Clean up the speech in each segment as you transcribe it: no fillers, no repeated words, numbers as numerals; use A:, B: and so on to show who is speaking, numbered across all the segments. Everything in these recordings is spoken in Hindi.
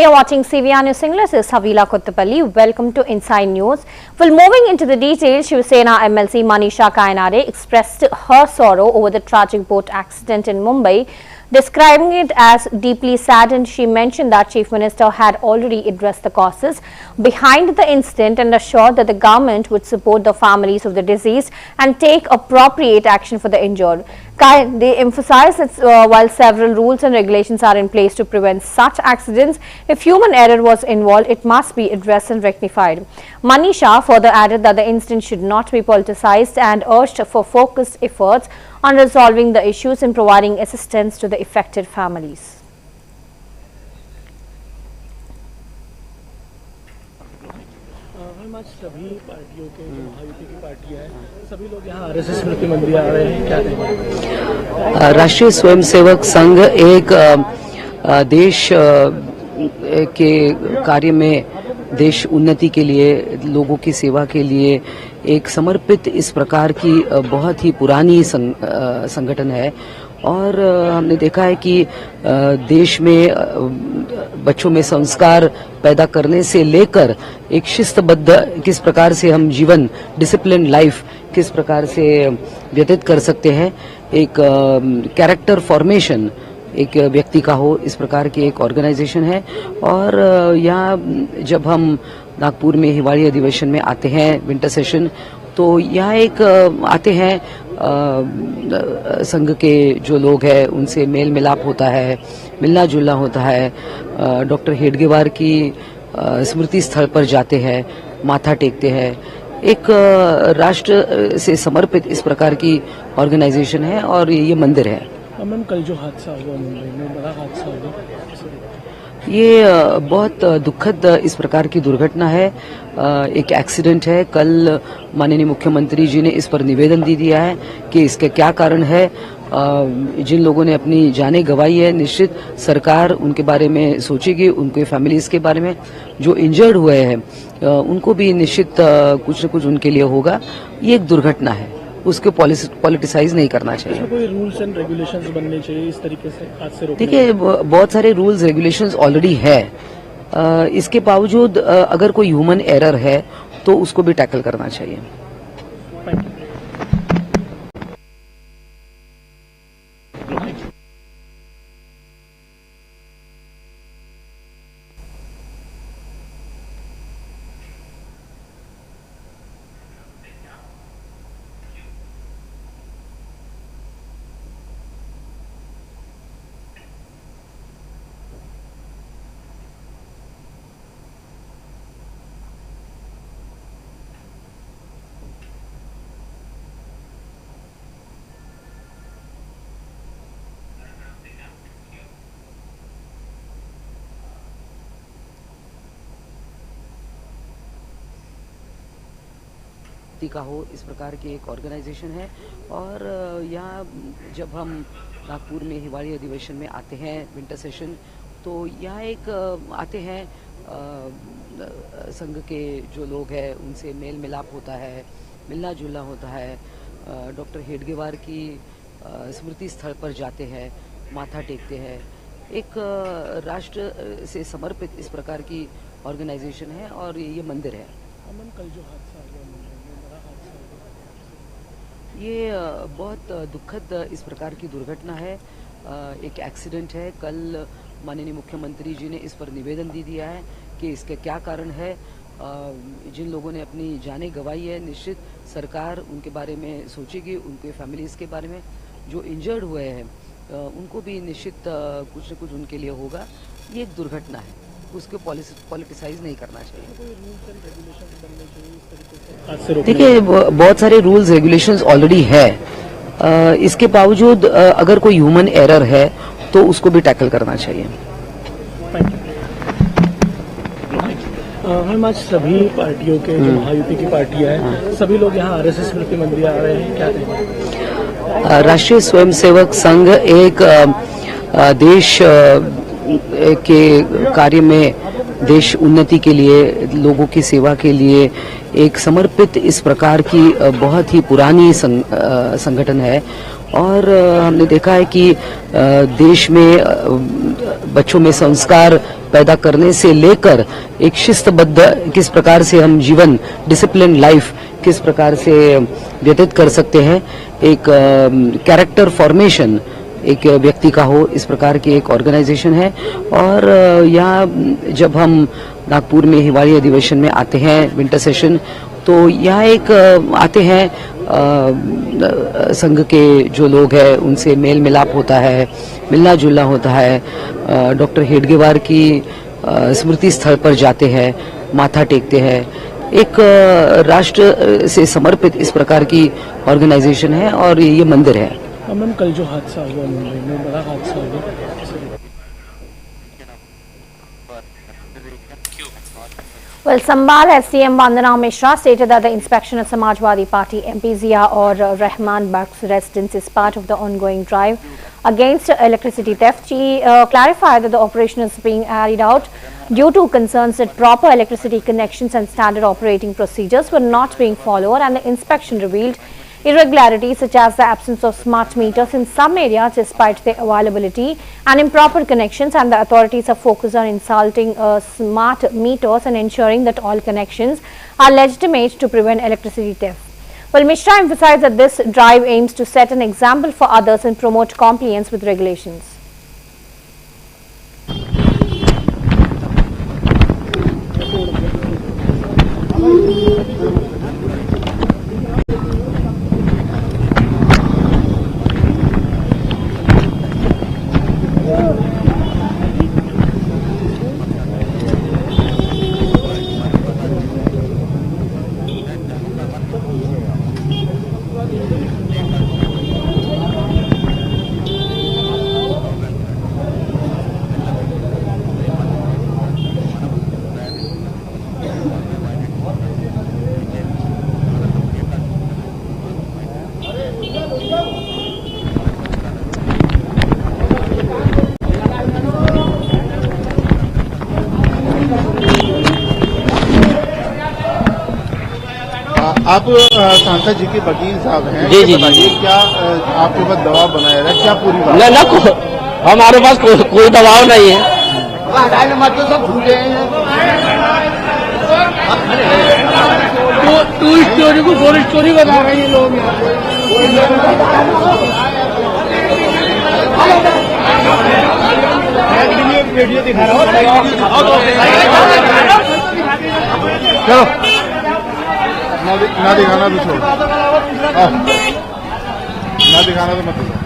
A: you're watching CVR News English. This is Havila Kottapalli. Welcome to Inside News. Well, moving into the details, Shivsena MLC Manisha Kayanade expressed her sorrow over the tragic boat accident in Mumbai. Describing it as deeply saddened, she mentioned that Chief Minister had already addressed the causes behind the incident and assured that the government would support the families of the deceased and take appropriate action for the injured. They emphasized that while several rules and regulations are in place to prevent such accidents, if human error was involved, it must be addressed and rectified. Manisha further added that the incident should not be politicized and urged for focused efforts on resolving the issues and providing assistance to the affected families.
B: सभी पार्टियों के जो महायुति की पार्टियां हैं, सभी लोग यहाँ आरएसएस स्मृति मंदिर आ रहे हैं, क्या कहेंगे?
C: राष्ट्रीय स्वयंसेवक संघ एक देश के कार्य में, देश उन्नति के लिए, लोगों की सेवा के लिए एक समर्पित इस प्रकार की बहुत ही पुरानी संगठन है। और हमने देखा है कि देश में बच्चों में संस्कार पैदा करने से लेकर एक शिस्तबद्ध किस प्रकार से हम जीवन, डिसिप्लिन लाइफ किस प्रकार से व्यतीत कर सकते हैं, एक कैरेक्टर फॉर्मेशन एक व्यक्ति का हो, इस प्रकार की एक ऑर्गेनाइजेशन है। और यहाँ जब हम नागपुर में हिवाली अधिवेशन में आते हैं, विंटर सेशन, तो यहाँ एक आते हैं संघ के जो लोग हैं उनसे मेल मिलाप होता है, मिलना जुलना होता है। डॉक्टर हेडगेवार की स्मृति स्थल पर जाते हैं, माथा टेकते हैं। एक राष्ट्र से समर्पित इस प्रकार की ऑर्गेनाइजेशन है और ये मंदिर है।
B: मैम, कल जो हादसा हुआ मुंबई में, बड़ा हादसा हुआ,
C: ये बहुत दुखद इस प्रकार की दुर्घटना है, एक एक्सीडेंट है। कल माननीय मुख्यमंत्री जी ने इस पर निवेदन दे दिया है कि इसके क्या कारण है। जिन लोगों ने अपनी जानें गंवाई है, निश्चित सरकार उनके बारे में सोचेगी, उनके फैमिलीज के बारे में। जो इंजर्ड हुए हैं उनको भी निश्चित कुछ न कुछ उनके लिए होगा। ये एक दुर्घटना है, उसको पॉलिटिसाइज नहीं करना चाहिए।
B: कोई रूल्स एंड रेगुलेशंस बनने चाहिए इस तरीके से हादसे रोकने।
C: देखिए, बहुत सारे रूल्स रेगुलेशंस ऑलरेडी है। इसके बावजूद अगर कोई ह्यूमन एरर है तो उसको भी टैकल करना चाहिए। का हो, इस प्रकार की एक ऑर्गेनाइजेशन है। और यहाँ जब हम नागपुर में हिवाली अधिवेशन में आते हैं, विंटर सेशन, तो यहाँ एक आते हैं संघ के जो लोग हैं उनसे मेल मिलाप होता है, मिलना जुलना होता है। डॉक्टर हेडगेवार की स्मृति स्थल पर जाते हैं, माथा टेकते हैं। एक राष्ट्र से समर्पित इस प्रकार की ऑर्गेनाइजेशन है और ये मंदिर है।
B: कल जो हादसा हुआ मुंबई में, बड़ा हादसा हुआ,
C: ये बहुत दुखद इस प्रकार की दुर्घटना है, एक एक्सीडेंट है। कल माननीय मुख्यमंत्री जी ने इस पर निवेदन दे दिया है कि इसके क्या कारण है। जिन लोगों ने अपनी जानें गंवाई है, निश्चित सरकार उनके बारे में सोचेगी, उनके फैमिलीज के बारे में। जो इंजर्ड हुए हैं उनको भी निश्चित कुछ न कुछ उनके लिए होगा। ये एक दुर्घटना है, उसको पॉलिटिसाइज नहीं करना चाहिए।
B: कोई रूल्स एंड रेगुलेशंस बनने चाहिए इस तरीके से हादसे रोकने।
C: देखिए, बहुत सारे रूल्स रेगुलेशंस ऑलरेडी है। इसके बावजूद अगर कोई ह्यूमन एरर है तो उसको भी टैकल करना चाहिए।
B: मैम, आज सभी पार्टियों के जो महायुति की पार्टियां हैं, सभी लोग यहाँ आरएसएस स्मृति मंदिर आ रहे हैं, क्या कहेंगे?
C: राष्ट्रीय स्वयंसेवक संघ एक देश के कार्य में, देश उन्नति के लिए, लोगों की सेवा के लिए एक समर्पित इस प्रकार की बहुत ही पुरानी संगठन है। और हमने देखा है कि देश में बच्चों में संस्कार पैदा करने से लेकर एक शिस्तबद्ध किस प्रकार से हम जीवन डिसिप्लिन लाइफ किस प्रकार से व्यतीत कर सकते हैं, एक कैरेक्टर फॉर्मेशन एक व्यक्ति का हो, इस प्रकार की एक ऑर्गेनाइजेशन है। और यहाँ जब हम नागपुर में हिवाली अधिवेशन में आते हैं विंटर सेशन, तो यहाँ एक आते हैं संघ के जो लोग हैं उनसे मेल मिलाप होता है, मिलना जुलना होता है। डॉक्टर हेडगेवार की स्मृति स्थल पर जाते हैं, माथा टेकते हैं। एक राष्ट्र से समर्पित इस प्रकार की ऑर्गेनाइजेशन है और ये मंदिर है।
B: मैम, कल जो हादसा हुआ मुंबई में, बड़ा हादसा हुआ,
A: Well, Sambhal SCM Vandana Mishra stated that the inspection of Samajwadi Party MP Zia or Rahman Bagh's residence is part of the ongoing drive against electricity theft. She clarified that the operation is being carried out due to concerns that proper electricity connections and standard operating procedures were not being followed, and the inspection revealed irregularities such as the absence of smart meters in some areas despite their availability and improper connections, and the authorities are focused on installing smart meters and ensuring that all connections are legitimate to prevent electricity theft. Well, Mishra emphasized that this drive aims to set an example for others and promote compliance with regulations.
D: आप सांसद जी के वकील साहब हैं,
E: जी जी
D: बताइए क्या आपके पास दबाव बनाया है, क्या पूरी बात?
E: ना हमारे पास कोई दबाव नहीं है।
D: तो सब भूले हैं,
B: टू स्टोरी को 4 स्टोरी बना रहे हैं लोग। वीडियो दिखा रहा हूँ,
D: चलो ना दिखाना भी छोड़, ना दिखाना तो मत दिखाओ।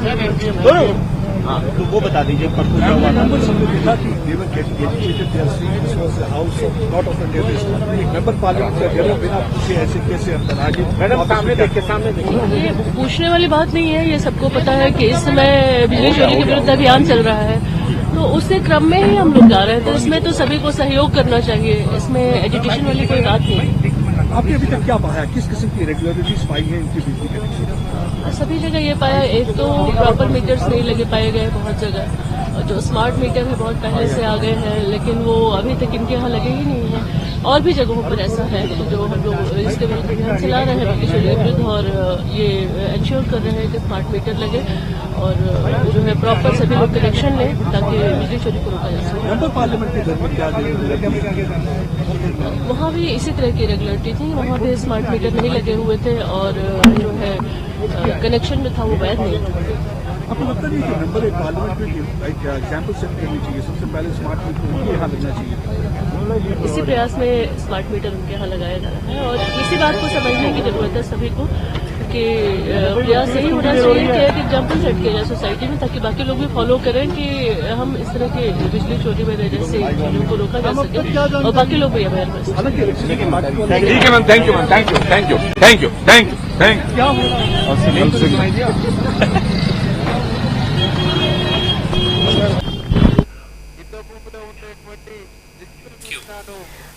D: कर रहे हैं। हाँ, तो वो बता दीजिए परसों क्या हुआ था। मेंबर पार्लियामेंट बिना पूछे ऐसे कैसे अंदर आगे, मैडम सामने देखिए, सामने देखिए।
F: ये पूछने वाली बात नहीं है, ये सबको पता है कि इस समय बिजली चोरी के विरुद्ध अभियान चल रहा है, तो उसी क्रम में ही हम लोग जा रहे थे। इसमें तो सभी को सहयोग करना चाहिए, इसमें एजुटेशन वाली कोई बात नहीं।
B: आपने अभी तक क्या पाया, किस किस्म की रेगुलरिटीज पाई है इनकी बिजली कनेक्शन?
F: सभी जगह ये पाया, एक तो प्रॉपर मीटर्स नहीं लगे पाए गए बहुत जगह, जो स्मार्ट मीटर है बहुत पहले से आ गए हैं, लेकिन वो अभी तक इनके यहाँ लगे ही नहीं है। और भी जगहों पर ऐसा है जो हम लोग इसके विरुद्ध अभियान चला रहे हैं बिजली चोरी के विरुद्ध, और ये इंश्योर कर रहे हैं कि स्मार्ट मीटर लगे। और जो है प्रॉपर सभी लोग कनेक्शन लें ताकि बिजली चोरी को रोका जा सके।
D: मेंबर पार्लियामेंट के घर में क्या
F: वहाँ भी इसी तरह की रेगुलरिटी थी, वहाँ भी स्मार्ट मीटर नहीं लगे हुए थे और जो है कनेक्शन में था वो वैध नहीं था।
D: आपको लगता नहीं कि मेंबर पार्लियामेंट में एक एग्जाम्पल सेट करनी चाहिए, सबसे पहले स्मार्ट मीटर उनके यहाँ लगना चाहिए?
F: इसी प्रयास में स्मार्ट मीटर उनके यहाँ लगाया जा रहा है और इसी बात को समझने की जरूरत है सभी को कि प्रयास यही होना चाहिए कि एक एग्जाम्पल सेट किया जाए सोसाइटी में ताकि बाकी लोग भी फॉलो करें कि हम इस तरह की बिजली चोरी वगैरह जैसे चीजों को रोका जा सके और बाकी लोग भी अवेयर हो सकें।
E: ठीक है ma'am, thank you ma'am, thank you thank you thank you thank you thank you. क्या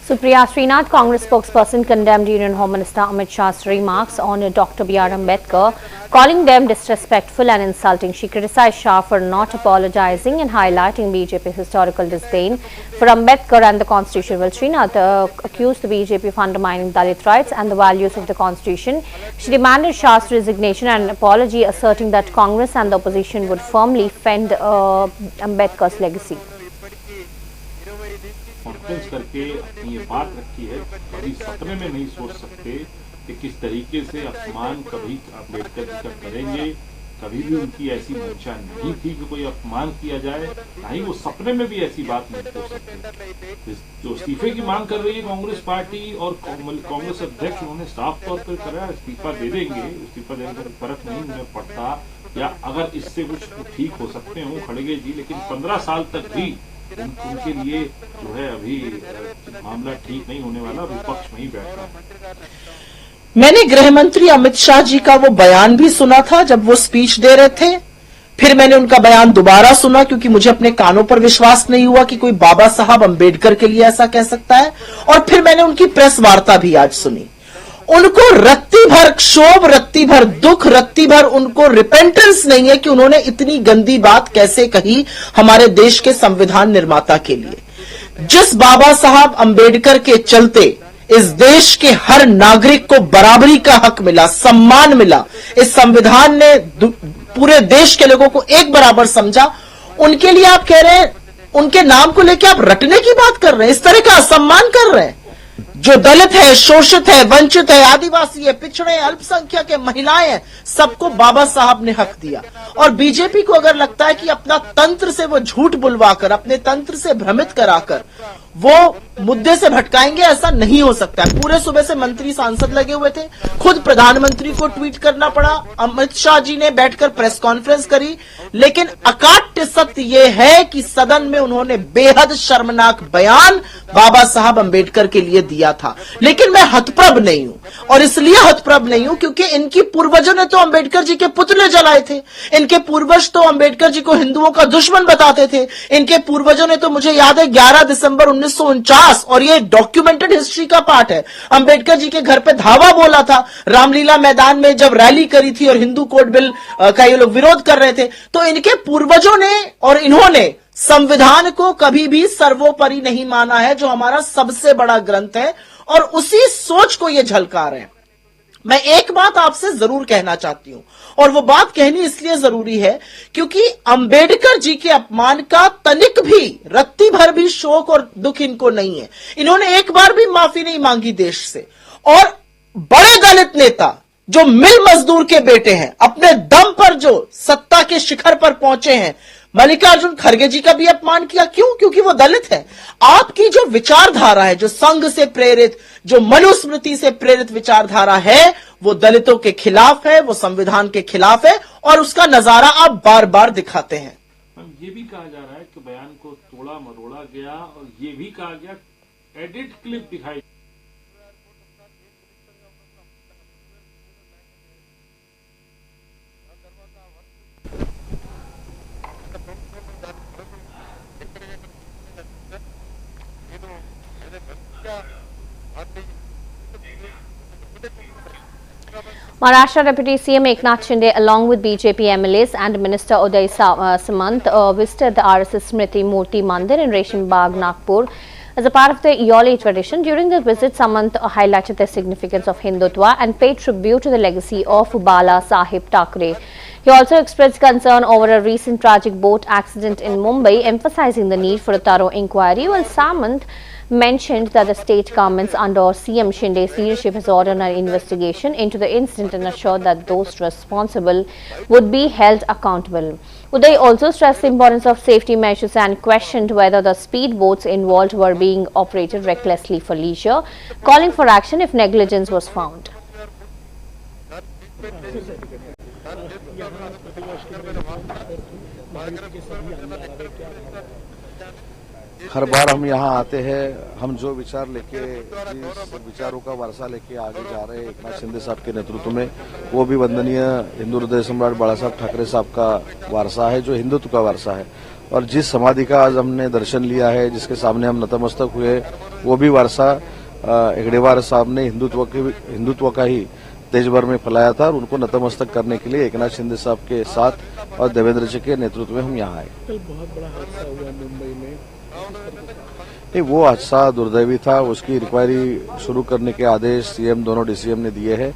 A: Supriya Srinath, Congress spokesperson, condemned Union Home Minister Amit Shah's remarks on Dr. B.R. Ambedkar, calling them disrespectful and insulting. She criticized Shah for not apologizing and highlighting BJP's historical disdain for Ambedkar and the Constitution. Well, Srinath accused the BJP of undermining Dalit rights and the values of the Constitution. She demanded Shah's resignation and an apology, asserting that Congress and the opposition would firmly fend Ambedkar's legacy.
G: Conference करके अपनी ये बात रखी है, कभी सपने में नहीं सोच सकते कि किस तरीके से अपमान कभी अम्बेडकर जी का करेंगे। कभी भी उनकी ऐसी मंशा नहीं थी कि कोई अपमान किया जाए, ना ही वो सपने में भी ऐसी बात नहीं सोच सकते। जो इस्तीफे की मांग कर रही है कांग्रेस पार्टी और कांग्रेस अध्यक्ष, उन्होंने साफ तौर पर करा इस्तीफा दे देंगे। इस्तीफा देने का फर्क नहीं उन्हें पड़ता, या अगर इससे कुछ ठीक हो सकते हो खड़गे जी, लेकिन 15 साल तक भी उनके लिए जो है अभी मामला ठीक नहीं होने वाला, विपक्ष में ही बैठ रहा है।
H: मैंने गृह मंत्री अमित शाह जी का वो बयान भी सुना था जब वो स्पीच दे रहे थे, फिर मैंने उनका बयान दोबारा सुना क्योंकि मुझे अपने कानों पर विश्वास नहीं हुआ कि कोई बाबा साहब अंबेडकर के लिए ऐसा कह सकता है। और फिर मैंने उनकी प्रेस वार्ता भी आज सुनी। उनको रत्ती भर क्षोभ, रत्ती भर दुख, रत्ती भर उनको रिपेंटेंस नहीं है कि उन्होंने इतनी गंदी बात कैसे कही हमारे देश के संविधान निर्माता के लिए। जिस बाबा साहब अंबेडकर के चलते इस देश के हर नागरिक को बराबरी का हक मिला, सम्मान मिला, इस संविधान ने पूरे देश के लोगों को एक बराबर समझा, उनके लिए आप कह रहे हैं, उनके नाम को लेकर आप रटने की बात कर रहे हैं, इस तरह का असम्मान कर रहे हैं। जो दलित है, शोषित है, वंचित है, आदिवासी है, पिछड़े हैं, अल्पसंख्यक है, महिलाएं हैं, सबको बाबा साहब ने हक दिया। और बीजेपी को अगर लगता है कि अपना तंत्र से वो झूठ बुलवाकर, अपने तंत्र से भ्रमित कराकर वो मुद्दे से भटकाएंगे, ऐसा नहीं हो सकता है। पूरे सुबह से मंत्री सांसद लगे हुए थे, खुद प्रधानमंत्री को ट्वीट करना पड़ा, अमित शाह जी ने बैठकर प्रेस कॉन्फ्रेंस करी, लेकिन अकाट्य सत्य यह है कि सदन में उन्होंने बेहद शर्मनाक बयान बाबा साहब अंबेडकर के लिए दिया था। लेकिन मैं हतप्रभ नहीं हूं, और इसलिए हतप्रभ नहीं हूं क्योंकि इनकी पूर्वजों ने तो अंबेडकर जी के पुतले जलाए थे। इनके पूर्वज तो अंबेडकर जी को हिंदुओं का दुश्मन बताते थे। इनके पूर्वजों ने तो, मुझे याद है, 11 दिसंबर 1949, और ये डॉक्यूमेंटेड हिस्ट्री का पार्ट है, अंबेडकर जी के घर पे धावा बोला था रामलीला मैदान में जब रैली करी थी और हिंदू कोड बिल का ये लोग विरोध कर रहे थे। तो इनके पूर्वजों ने और इन्होंने संविधान को कभी भी सर्वोपरि नहीं माना है, जो हमारा सबसे बड़ा ग्रंथ है, और उसी सोच को ये झलका रहे हैं। मैं एक बात आपसे जरूर कहना चाहती हूं, और वो बात कहनी इसलिए जरूरी है क्योंकि अंबेडकर जी के अपमान का तनिक भी, रत्ती भर भी शोक और दुख इनको नहीं है। इन्होंने एक बार भी माफी नहीं मांगी देश से। और बड़े दलित नेता जो मिल मजदूर के बेटे हैं, अपने दम पर जो सत्ता के शिखर पर पहुंचे हैं, मल्लिकार्जुन खड़गे जी का भी अपमान किया। क्यों? क्योंकि वो दलित है। आपकी जो विचारधारा है, जो संघ से प्रेरित, जो मनुस्मृति से प्रेरित विचारधारा है, वो दलितों के खिलाफ है, वो संविधान के खिलाफ है, और उसका नजारा आप बार बार दिखाते हैं।
G: ये भी कहा जा रहा है कि बयान को तोड़ा मरोड़ा गया, और ये भी कहा गया एडिट क्लिप दिखाई।
A: Maharashtra Deputy CM Eknath Shinde, along with BJP MLAs and Minister Uday Samant, visited the RSS Smriti Murti Mandir in Resham Bagh, Nagpur. As a part of the Eole tradition, during the visit, Samant highlighted the significance of Hindutva and paid tribute to the legacy of Bala Sahib Thackeray. He also expressed concern over a recent tragic boat accident in Mumbai, emphasizing the need for a thorough inquiry, while Samant mentioned that the state governments under CM Shinde's leadership has ordered an investigation into the incident and assured that those responsible would be held accountable. Uday also stressed the importance of safety measures and questioned whether the speedboats involved were being operated recklessly for leisure, calling for action if negligence was found.
I: हर बार हम यहाँ आते हैं, हम जो विचार लेके, जिस विचारों का वारसा लेके आगे जा रहे हैं एकनाथ शिंदे साहब के नेतृत्व में, वो भी वंदनीय हिंदू हृदय सम्राट बाला साहब ठाकरे साहब का वारसा है, जो हिंदुत्व का वारसा है। और जिस समाधि का आज हमने दर्शन लिया है, जिसके सामने हम नतमस्तक हुए, वो भी वारसा हेगड़ेवार साहब ने हिंदुत्व का ही देश भर में फैलाया था और उनको नतमस्तक करने के लिए एकनाथ शिंदे साहब के साथ और देवेंद्र जी के नेतृत्व में हम यहाँ आए।
B: कल बहुत बड़ा हादसा हुआ मुंबई में।
I: नहीं, वो हादसा दुर्दैवी था, उसकी इंक्वायरी शुरू करने के आदेश सीएम दोनों डीसीएम ने दिए हैं।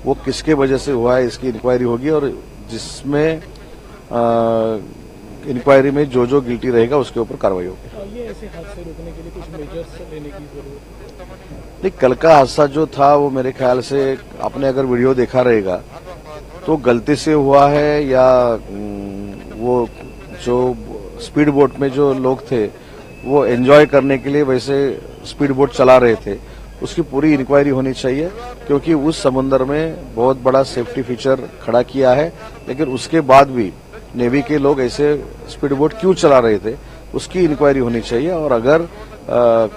I: वो किसके वजह से हुआ है इसकी इंक्वायरी होगी और जिसमें इंक्वायरी में जो जो गिल्टी रहेगा उसके ऊपर कार्रवाई होगी।
B: ये ऐसे हादसे रोकने के लिए कुछ मेजर्स लेने की जरूरत है।
I: नहीं, कल का हादसा जो था वो मेरे ख्याल से आपने अगर वीडियो देखा रहेगा तो गलती से हुआ है या वो जो स्पीड बोट में जो लोग थे वो एंजॉय करने के लिए वैसे स्पीड बोट चला रहे थे, उसकी पूरी इंक्वायरी होनी चाहिए क्योंकि उस समुद्र में बहुत बड़ा सेफ्टी फीचर खड़ा किया है, लेकिन उसके बाद भी नेवी के लोग ऐसे स्पीड बोट क्यों चला रहे थे उसकी इंक्वायरी होनी चाहिए। और अगर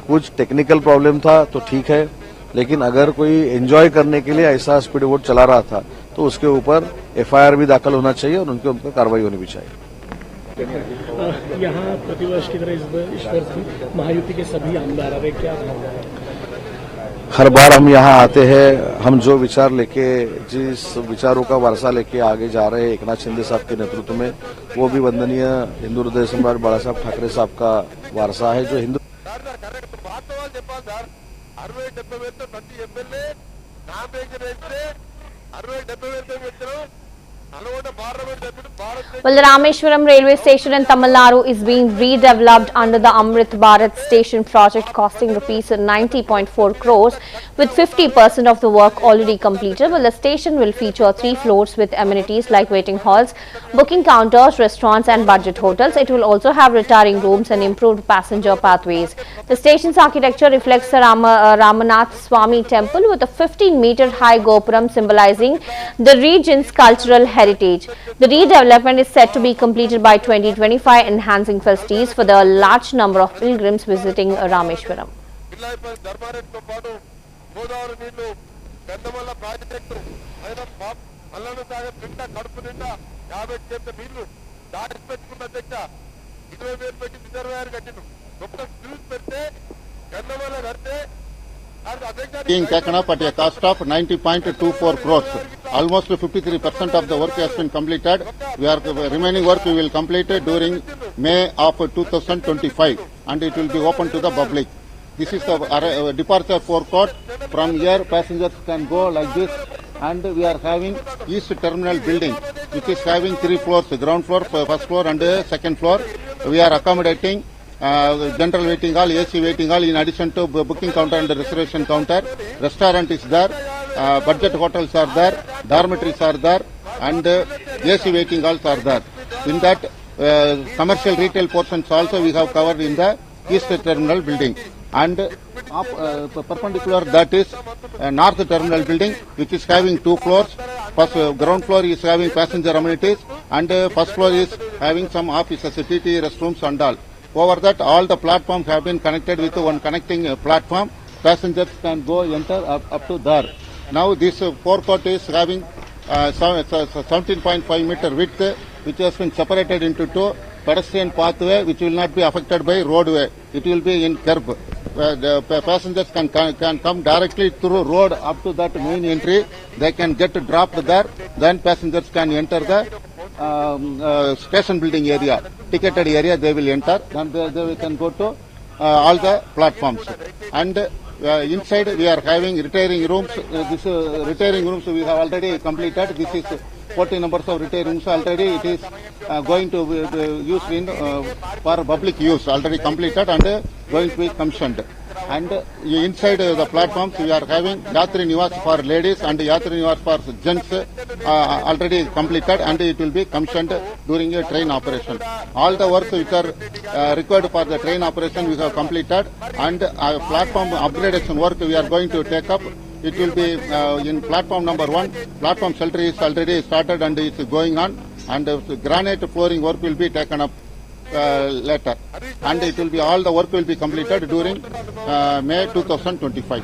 I: कुछ टेक्निकल प्रॉब्लम था तो ठीक है, लेकिन अगर कोई एंजॉय करने के लिए ऐसा स्पीड बोट चला रहा था तो उसके ऊपर एफआईआर भी दाखिल होना चाहिए और उनके ऊपर कार्रवाई होनी भी चाहिए।
B: यहाँ प्रतिवर्ष की तरह इस वर्ष भी महायुति के सभी आमदार आ रहे, क्या भावना है?
I: हर बार हम यहाँ आते हैं, हम जो विचार लेके, जिस विचारों का वारसा लेके आगे जा रहे हैं एकनाथ शिंदे साहब के नेतृत्व में, वो भी वंदनीय हिंदू हृदय सम्राट बाला साहब ठाकरे साहब का वारसा है, जो Hindu
A: Well, the Rameshwaram railway station in Tamil Nadu is being redeveloped under the Amrit Bharat station project costing rupees 90.4 crores with 50% of the work already completed. Well, the station will feature 3 floors with amenities like waiting halls, booking counters, restaurants and budget hotels. It will also have retiring rooms and improved passenger pathways. The station's architecture reflects the Ramanath Swami temple with a 15-meter high gopuram symbolizing the region's cultural heritage. The redevelopment is set to be completed by 2025, enhancing facilities for the large number of pilgrims visiting Rameshwaram.
J: Being taken up at a cost of 90.24 crores. Almost 53% of the work has been completed. Remaining work we will complete during May of 2025 and it will be open to the public. This is the departure forecourt. From here passengers can go like this, and we are having East Terminal building which is having 3 floors, ground floor, first floor and second floor. We are accommodating general waiting hall, AC waiting hall in addition to booking counter and reservation counter. Restaurant is there, budget hotels are there, dormitories are there and AC waiting halls are there. In that commercial retail portions also we have covered in the East Terminal building. And perpendicular that is North Terminal building which is having 2 floors. First ground floor is having passenger amenities and first floor is having some offices, TT restrooms and all. Over that, all the platforms have been connected with one connecting platform. Passengers can go enter up to there. Now this forecourt is having 17.5 meter width, which has been separated into 2. Pedestrian pathway, which will not be affected by roadway. It will be in curb. The passengers can come directly through road up to that main entry. They can get dropped there. Then passengers can enter the station building area, ticketed area they will enter. Then they can go to all the platforms. And inside we are having retiring rooms. This retiring rooms we have already completed. This is 40 numbers of retiring rooms already. It is going to be used in for public use, already completed and going to be commissioned. And inside the platforms we are having Yatri Niwas for ladies and Yatri Niwas for gents already completed, and it will be commissioned during a train operation. All the works which are required for the train operation we have completed, and platform upgradation work we are going to take up. It will be in platform number 1. Platform shelter is already started and is going on, and granite flooring work will be taken up later, and it will be all the work will be completed during May 2025.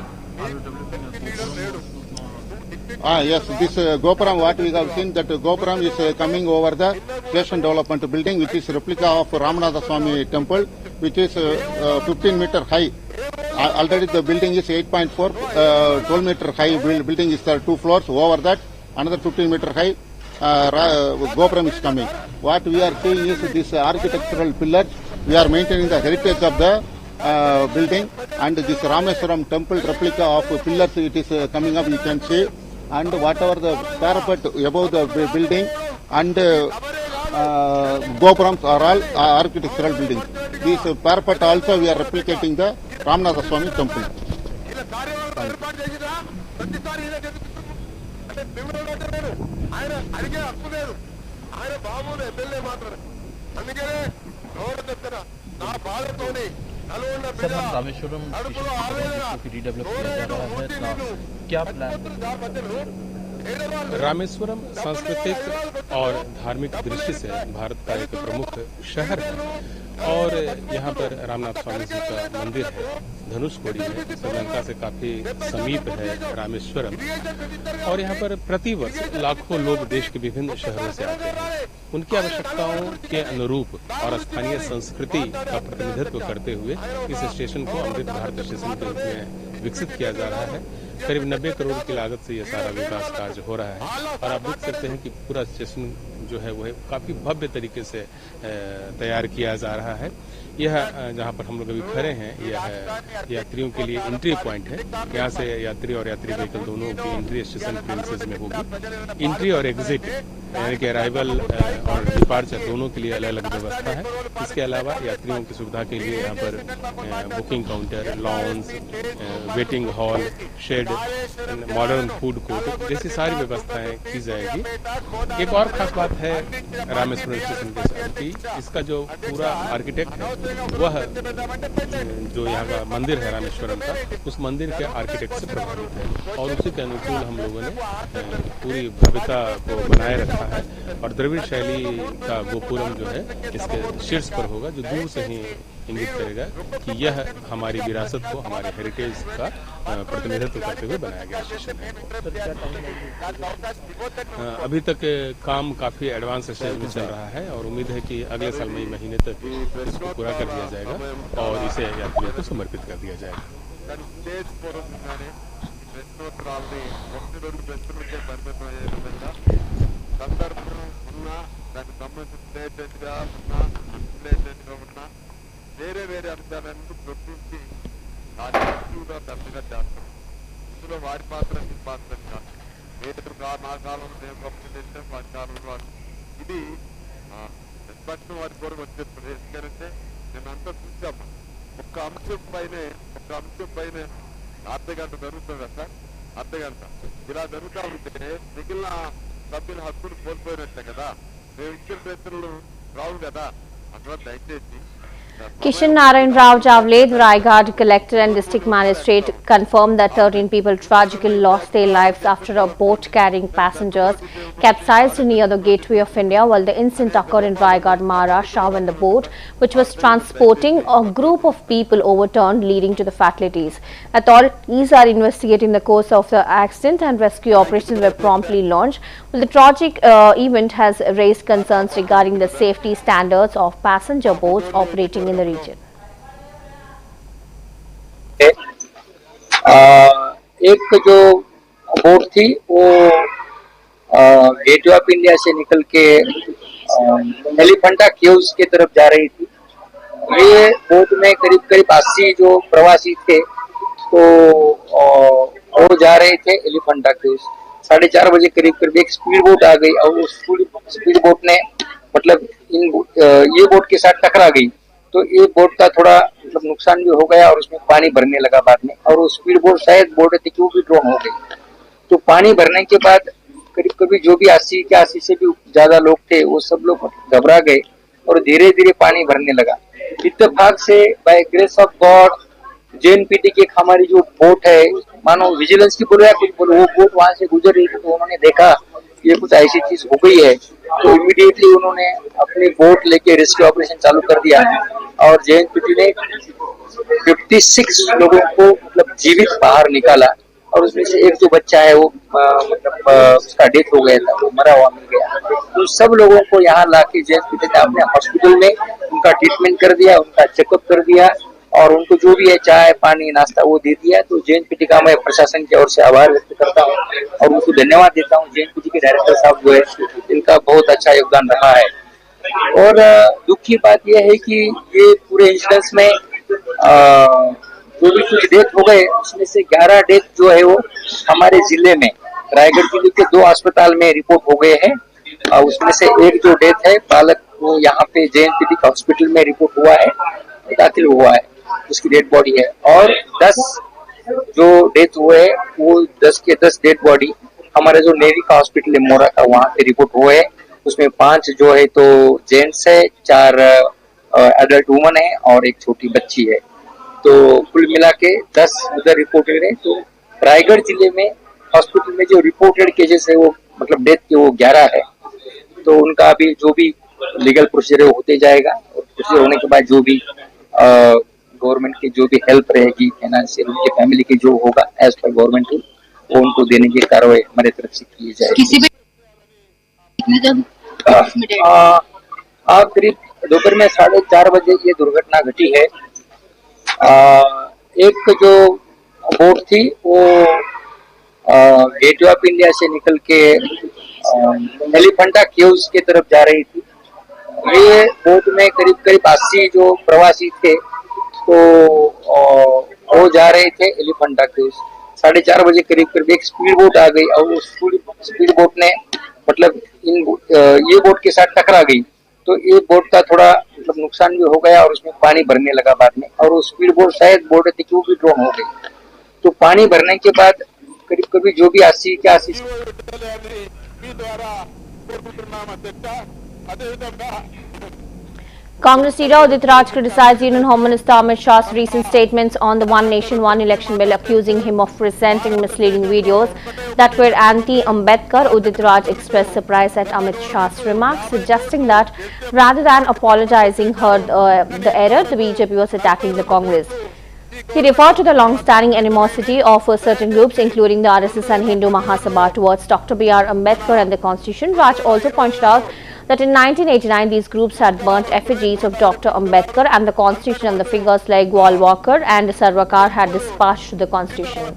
J: Yes, this Gopuram, what we have seen, that Gopuram is coming over the station development building, which is replica of Ramanatha Swami temple, which is 15 meter high. Already the building is 8.4, 12 meter high building is 2 floors. Over that, another 15 meter high Gopuram is coming. What we are seeing is this architectural pillars. We are maintaining the heritage of the building, and this Rameswaram temple replica of pillars, it is coming up, you can see. And whatever the parapet above the building and Gopurams are all architectural buildings. This parapet also we are replicating the Ramanatha Swami temple.
B: Sir, हम रामेश्वरम स्टेशन रीडेवलप किया जा रहा है, क्या प्लान?
K: रामेश्वरम सांस्कृतिक और धार्मिक दृष्टि से भारत का एक प्रमुख शहर है, और यहाँ पर रामनाथ स्वामी जी का मंदिर है, धनुषकोडी है, श्रीलंका से काफी समीप है रामेश्वरम, और यहाँ पर प्रतिवर्ष लाखों लोग देश के विभिन्न शहरों से आते हैं। उनकी आवश्यकताओं के अनुरूप और स्थानीय संस्कृति का प्रतिनिधित्व करते हुए इस स्टेशन को अमृत भारत स्टेशन के रूप में विकसित किया जा रहा है। करीब 90 करोड़ की लागत से यह सारा विकास कार्य हो रहा है, और आप देख सकते हैं कि पूरा स्टेशन जो है वह काफी भव्य तरीके से तैयार किया जा रहा है। यह जहां पर हम लोग अभी खड़े हैं, यह यात्रियों के लिए एंट्री पॉइंट है। यहाँ से यात्री और यात्री व्हीकल दोनों की एंट्री स्टेशन प्रीमिसेस में होगी। एंट्री और एग्जिट यानी कि अराइवल और डिपार्चर दोनों के लिए अलग अलग व्यवस्था है। इसके अलावा यात्रियों की सुविधा के लिए यहाँ पर booking counter, lounge, waiting hall, shed, modern food court जैसी सारी व्यवस्थाएं की जाएगी। एक और खास बात है रामेश्वरम स्टेशन के साथ कि इसका जो पूरा आर्किटेक्ट है वह जो यहाँ का मंदिर है रामेश्वरम का, उस मंदिर के आर्किटेक्ट से प्रभावित है, और उसी के अनुकूल हम लोगों ने पूरी भव्यता को बनाए रखा है। और द्रविड़ शैली का गोपुरम जो है इसके शीर्ष पर होगा, जो दूर से ही इंगित करेगा कि यह हमारी विरासत को, हमारे हेरिटेज का प्रतिनिधित्व करते हुए बनाया गया स्टेशन है। अभी तक काम काफी एडवांस स्टेज में चल रहा है, और उम्मीद है कि अगले साल मई महीने तक इसको पूरा कर दिया जाएगा और इसे यात्रियों को समर्पित कर दिया जाएगा।
L: వేరే వేరే అంశాలను గుర్తించి యాక్టివ్గా దర్శగా చేస్తాం. ఇందులో వారి పాత్ర మీ పాత్ర కాదు. మీరు నా కాలంలో నేను గొప్ప చేస్తే వారి కాలంలో ఇది నిష్పక్షం వారి కొరకు వచ్చేస్తుంది. ఎందుకంటే నేను అంతా చూసాము. ఒక్క అంశం పైన అర్ధ గంట జరుగుతుంది కదా సార్, అర్ధ గంట ఇలా జరుగుతూ ఉంటే మిగిలిన సభ్యుల హక్కులు కోల్పోయినట్లే కదా. మేము ఇచ్చిన ప్రశ్నలు రావు కదా. అందువల్ల దయచేసి
A: Kishan Narayan Rao Javled, Raigad Collector and District Magistrate confirmed that 13 people tragically lost their lives after a boat carrying passengers capsized near the Gateway of India while the incident occurred in Raigad, Maharashtra, when the boat, which was transporting a group of people, overturned, leading to the fatalities. Authorities are investigating the cause of the accident and rescue operations were promptly launched. Well, the tragic event has raised concerns regarding the safety standards of passenger boats operating in the region.
M: एक जो बोट थी वो गेटवे ऑफ इंडिया से निकल के एलिफेंटा केव्स की तरफ जा रही थी। ये बोट में में करीब करीब 80 जो प्रवासी थे तो वो जा रहे थे एलिफेंटा क्रूज। 4:30 बजे करीब एक स्पीड बोट आ गई और उस स्पीड बोट ने मतलब ये बोट के साथ टकरा गई। तो ये बोट का थोड़ा मतलब नुकसान भी हो गया और उसमें पानी भरने लगा बाद में, और वो स्पीड बोट शायद बोट थी कि वो भी ड्रोन हो गई। तो पानी भरने के बाद करीब जो भी 80 से भी ज्यादा लोग थे वो सब लोग घबरा गए और धीरे धीरे पानी भरने लगा। इत्तेफाक से by grace of God JNPT की हमारी जो बोट है, मानो विजिलेंस की बोलो या कुछ बोलो, वो बोट वहां से गुजर रही थी तो उन्होंने देखा ये कुछ ऐसी चीज हो गई है, तो इमीडिएटली उन्होंने अपनी बोट लेके रेस्क्यू ऑपरेशन चालू कर दिया और JNPT ने 56 लोगों को मतलब जीवित बाहर निकाला और उसमें से एक जो बच्चा है वो मतलब उसका डेथ हो गया था, वो मरा हुआ मिल गया। तो सब लोगों को यहाँ लाके JNPT ने अपने हॉस्पिटल में उनका ट्रीटमेंट कर दिया, उनका चेकअप कर दिया और उनको जो भी है चाय पानी नाश्ता वो दे दिया। तो JNPT का मैं प्रशासन की ओर से आभार व्यक्त करता हूँ और उनको धन्यवाद देता हूँ। JNPT के डायरेक्टर साहब जो है इनका बहुत अच्छा योगदान रहा है। और दुख की बात यह है कि ये पूरे इंसिडेंस में जो भी कुछ डेथ हो गए उसमें से 11 डेथ जो है वो हमारे जिले में रायगढ़ जिले के 2 अस्पताल में रिपोर्ट हो गए हैं। उसमें से एक जो डेथ है बालक वो यहाँ पे JNPT का हॉस्पिटल में रिपोर्ट हुआ है, दाखिल हुआ है, उसकी डेड बॉडी है। और 10 जो डेथ हुए हैं वो 10 के 10 डेड बॉडी हमारे जो नेवी का हॉस्पिटल है मोरा का वहाँ पे रिपोर्ट हुए हैं। उसमें 5 जो है तो जेंट्स है, 4 एडल्ट वुमन है और एक छोटी बच्ची है। तो कुल मिला के 10 उधर रिपोर्टेड है। तो रायगढ़ जिले में हॉस्पिटल में जो रिपोर्टेड केसेस है वो मतलब डेथ के वो 11 है। तो उनका अभी जो भी लीगल प्रोसीजर होते जाएगा और प्रोसीजर होने के बाद जो भी गवर्नमेंट की जो भी हेल्प रहेगी फाइनेंशियल उनके फैमिली की जो होगा एज पर गवर्नमेंट वो उनको देने की कार्रवाई हमारे तरफ से की जाएगी। करीब दोपहर में 4:30 बजे ये दुर्घटना घटी है। एक जो बोट थी वो गेटवे ऑफ इंडिया से निकल के एलिफेंटा केव्स की तरफ जा रही थी। ये बोट में करीब 80 जो प्रवासी थे तो वो जा रहे थे एलिफेंटा केव्स। 4:30 बजे करीब एक स्पीड बोट आ गई और उस स्पीड बोट ने मतलब ये बोट के साथ टकरा गई। तो ये बोट का थोड़ा मतलब नुकसान भी हो गया और उसमें पानी भरने लगा बाद में, और वो स्पीड बोट शायद बोट थी कि वो भी ड्रोन हो गई। तो पानी भरने के बाद करीब जो भी 80 के 80
A: Congress leader Udit Raj criticized Union Home Minister Amit Shah's recent statements on the One Nation One Election bill, accusing him of presenting misleading videos that were anti-Ambedkar. Udit Raj expressed surprise at Amit Shah's remarks, suggesting that rather than apologizing for the error, the BJP was attacking the Congress. He referred to the long-standing animosity of certain groups, including the RSS and Hindu Mahasabha, towards Dr. B.R. Ambedkar and the Constitution. Raj also pointed out that in 1989 these groups had burnt effigies of Dr. Ambedkar and the Constitution, and the figures like Walwalkar and Sarwakar had dispatched the Constitution.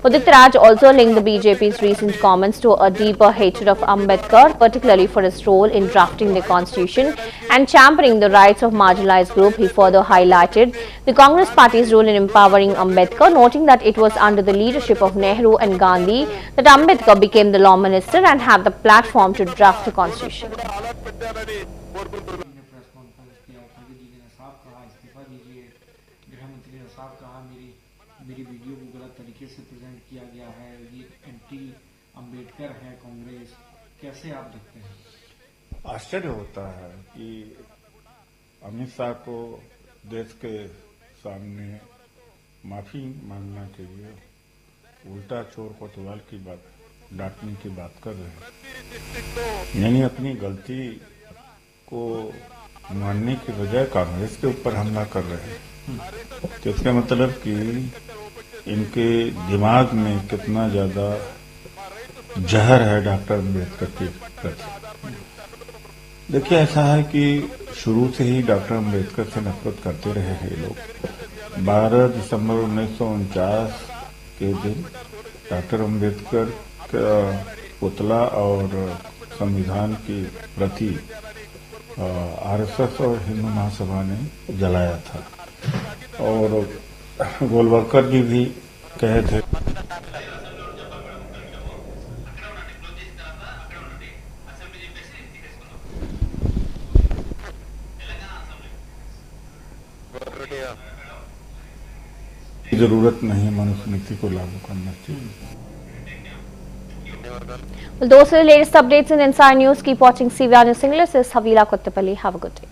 A: Udit Raj also linked the BJP's recent comments to a deeper hatred of Ambedkar, particularly for his role in drafting the Constitution and championing the rights of marginalized groups. He further highlighted the Congress party's role in empowering Ambedkar, noting that it was under the leadership of Nehru and Gandhi that Ambedkar became the law minister and had the platform to draft the Constitution.
N: Press conference किया, खड़गे जी ने साफ कहा इस्तीफा दीजिए। गृह मंत्री ने साफ कहा मेरी वीडियो को गलत तरीके से प्रेजेंट किया गया है, ये एंटी अम्बेडकर है कांग्रेस। कैसे आप देखते हैं?
O: आश्चर्य होता है कि अमित शाह को देश के सामने माफी मांगना चाहिए, उल्टा चोर कोतवाल की बात डांटने की बात कर रहे हैं। यानी अपनी गलती को मानने की बजाय कांग्रेस के ऊपर हमला कर रहे हैं। तो इसका मतलब कि इनके दिमाग में कितना ज्यादा जहर है डॉक्टर अम्बेडकर के प्रति। देखिए ऐसा है कि शुरू से ही डॉक्टर अम्बेडकर से नफरत करते रहे हैं लोग। 12 दिसंबर 1949 के दिन डॉक्टर अम्बेडकर का पुतला और संविधान की प्रति आरएसएस और हिंदू महासभा ने जलाया था। और गोलवलकर जी भी कहे थे। जरूरत नहीं है, मनुस्मृति को लागू करना चाहिए।
A: Well, those are the latest updates in Inside News. Keep watching CVR News English. This is Havila Kottapalli. Have a good day.